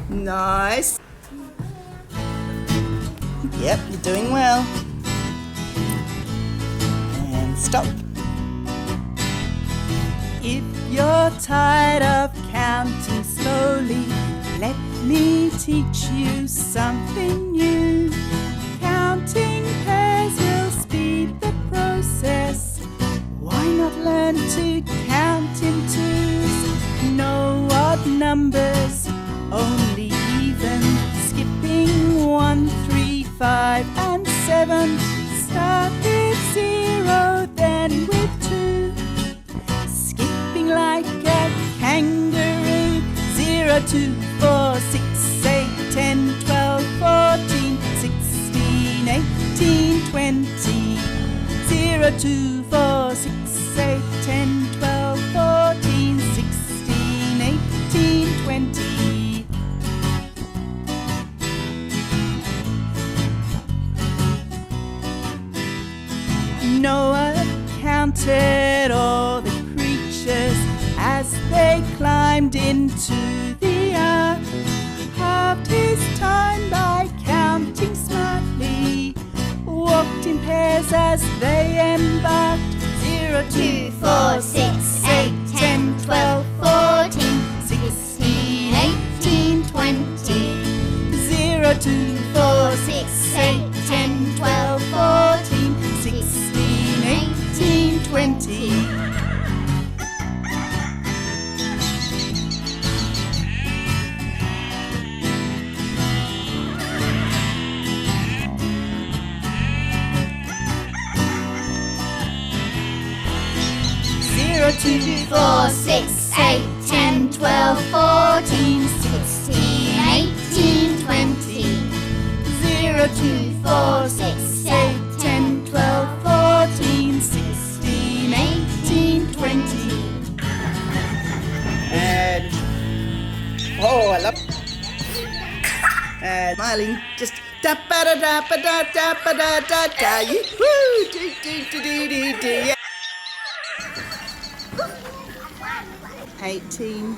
Nice. Yep, you're doing well. And stop. If you're tired of counting slowly, let me teach you something new. Counting pairs will speed the process. Why not learn to count in twos? No odd numbers, only even. Skipping 1, 3, 5 and 7. Start with 0, then with 2. Skipping like a kangaroo. 0, 2, 4, 6, 8, 10, 12, 14, 16, 18, 20. 0, 2, 4, 6, 8, 10, 12, 14, 16, 18, 20. Noah counted all the creatures as they climbed into the ark. Halved his time by counting smartly. Walked in pairs as they embarked. 0, 2, 4, 6, 8, 10, 12, 14, 16, 18, 20. 0, 2, 4, 6, 8, 10, 12, 14, 16, 18, 20. Zero, 2, 4, 6, 8, 10, 12, 14, 16, 18, 20. 0, 2, 4, 6, 8, 10, 12, 14, 16, 18, 20. And I love. And smiling, just da ba da da ba da da ba da da da. Yoo-hoo! Do do do do do do. Yeah. 18.